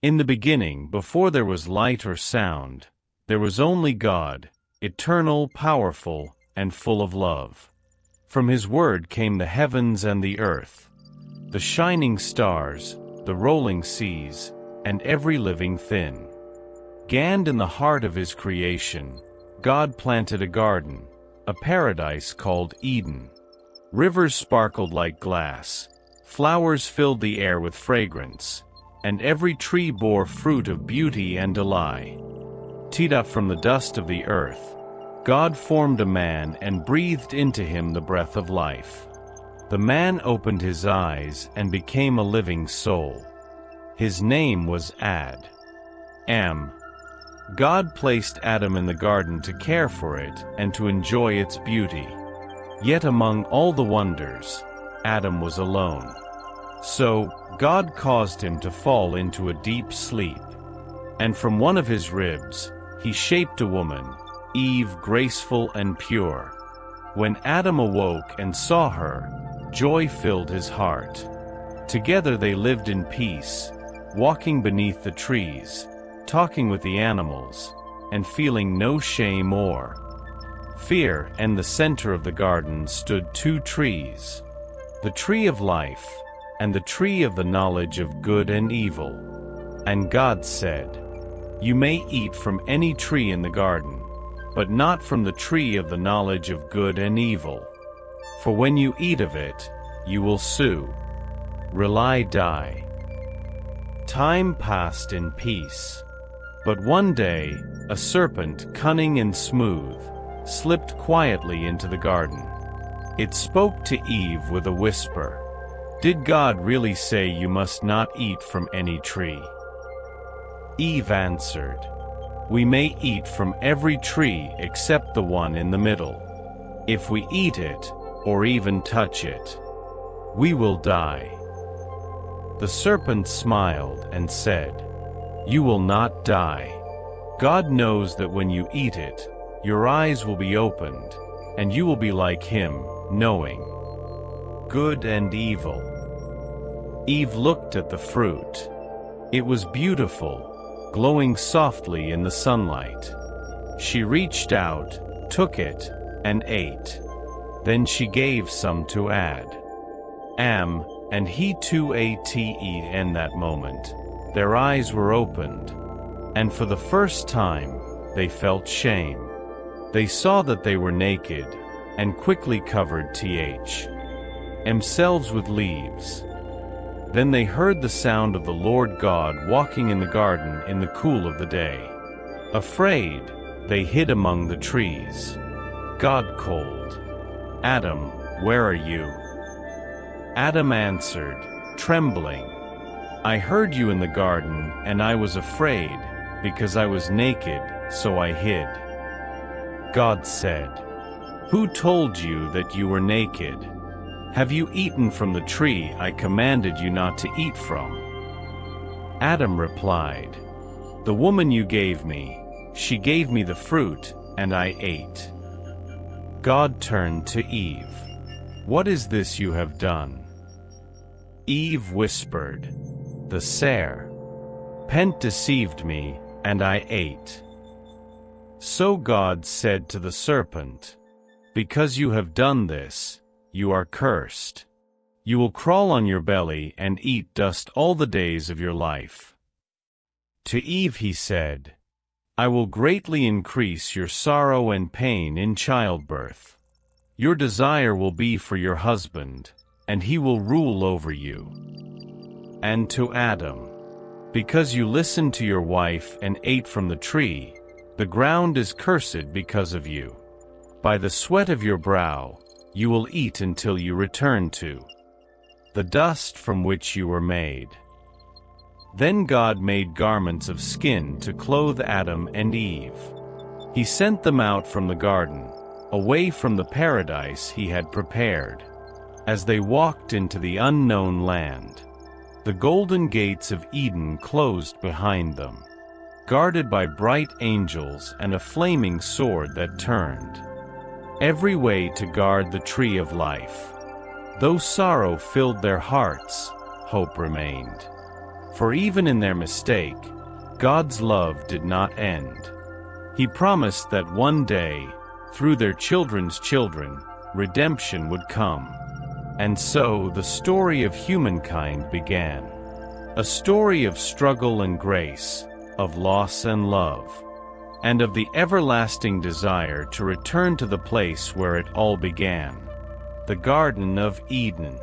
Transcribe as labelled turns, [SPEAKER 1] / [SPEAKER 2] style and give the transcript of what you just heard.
[SPEAKER 1] In the beginning, before there was light or sound, there was only God, eternal, powerful, and full of love. From His word came the heavens and the earth, the shining stars, the rolling seas, and every living thing. Scanned in the heart of His creation, God planted a garden, a paradise called Eden. Rivers sparkled like glass, flowers filled the air with fragrance, and every tree bore fruit of beauty and delight. Teed up from the dust of the earth, God formed a man and breathed into him the breath of life. The man opened his eyes and became a living soul. His name was Adam. God placed Adam in the garden to care for it and to enjoy its beauty. Yet among all the wonders, Adam was alone. So, God caused him to fall into a deep sleep. And from one of his ribs, He shaped a woman, Eve, graceful and pure. When Adam awoke and saw her, joy filled his heart. Together they lived in peace, walking beneath the trees, talking with the animals, and feeling no shame or fear. In the center of the garden stood two trees, the tree of life, and the tree of the knowledge of good and evil. And God said, "You may eat from any tree in the garden, but not from the tree of the knowledge of good and evil. For when you eat of it, you will surely die." Time passed in peace. But one day, a serpent, cunning and smooth, slipped quietly into the garden. It spoke to Eve with a whisper. "Did God really say you must not eat from any tree?" Eve answered, "We may eat from every tree except the one in the middle. If we eat it, or even touch it, we will die." The serpent smiled and said, "You will not die. God knows that when you eat it, your eyes will be opened, and you will be like Him, knowing good and evil." Eve looked at the fruit. It was beautiful, glowing softly in the sunlight. She reached out, took it, and ate. Then she gave some to Adam, and he too ate. In that moment, their eyes were opened, and for the first time, they felt shame. They saw that they were naked, and quickly covered themselves with leaves. Then they heard the sound of the Lord God walking in the garden in the cool of the day. Afraid, they hid among the trees. God called, "Adam, where are you?" Adam answered, trembling, "I heard you in the garden, and I was afraid, because I was naked, so I hid." God said, "Who told you that you were naked? Have you eaten from the tree I commanded you not to eat from?" Adam replied, "The woman you gave me, she gave me the fruit, and I ate." God turned to Eve. "What is this you have done?" Eve whispered, "The serpent deceived me, and I ate." So God said to the serpent, "Because you have done this, you are cursed. You will crawl on your belly and eat dust all the days of your life." To Eve He said, "I will greatly increase your sorrow and pain in childbirth. Your desire will be for your husband, and he will rule over you." And to Adam, "Because you listened to your wife and ate from the tree, the ground is cursed because of you. By the sweat of your brow, you will eat until you return to the dust from which you were made." Then God made garments of skin to clothe Adam and Eve. He sent them out from the garden, away from the paradise He had prepared. As they walked into the unknown land, the golden gates of Eden closed behind them, guarded by bright angels and a flaming sword that turned every way to guard the tree of life. Though sorrow filled their hearts, hope remained. For even in their mistake, God's love did not end. He promised that one day, through their children's children, redemption would come. And so the story of humankind began. A story of struggle and grace, of loss and love, and of the everlasting desire to return to the place where it all began, the Garden of Eden.